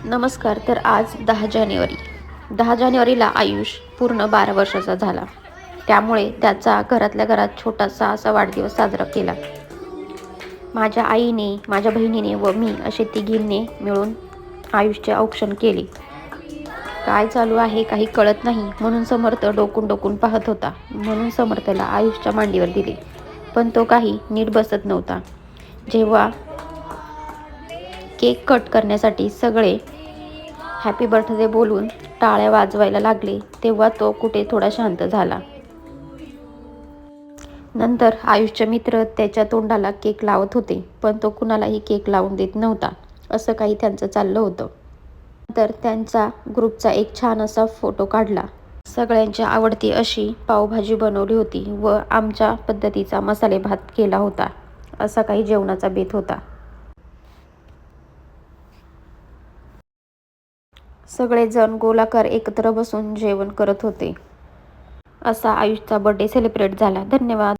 नमस्कार. तर आज 10 जानेवारीला आयुष पूर्ण 12 वर्षाचा झाला. त्यामुळे त्याचा घरातल्या घरात छोटासा असा वाढदिवस साजरा केला. माझ्या आईने, माझ्या बहिणीने व मी असे तिघींनी मिळून आयुषचे औक्षण केले. काय चालू आहे काही कळत नाही म्हणून समर्थ डोकून डोकून पाहत होता. म्हणून समर्थला आयुषच्या मांडीवर दिले, पण तो काही नीट बसत नव्हता. जेव्हा केक कट करण्यासाठी सगळे हॅपी बर्थडे बोलून टाळ्या वाजवायला लागले, तेव्हा तो कुठे थोडा शांत झाला. नंतर आयुषचे मित्र त्याच्या तोंडाला केक लावत होते, पण तो कुणालाही केक लावून देत नव्हता. असं काही त्यांचं चाललं होतं. नंतर त्यांचा ग्रुपचा एक छान असा फोटो काढला. सगळ्यांची आवडती अशी पावभाजी बनवली होती व आमच्या पद्धतीचा मसाले भात केला होता. असा काही जेवणाचा बेत होता. सगळेजण गोलाकार एकत्र बसून जेवण करत होते. असा आयुषचा बर्थडे सेलिब्रेट झाला. धन्यवाद.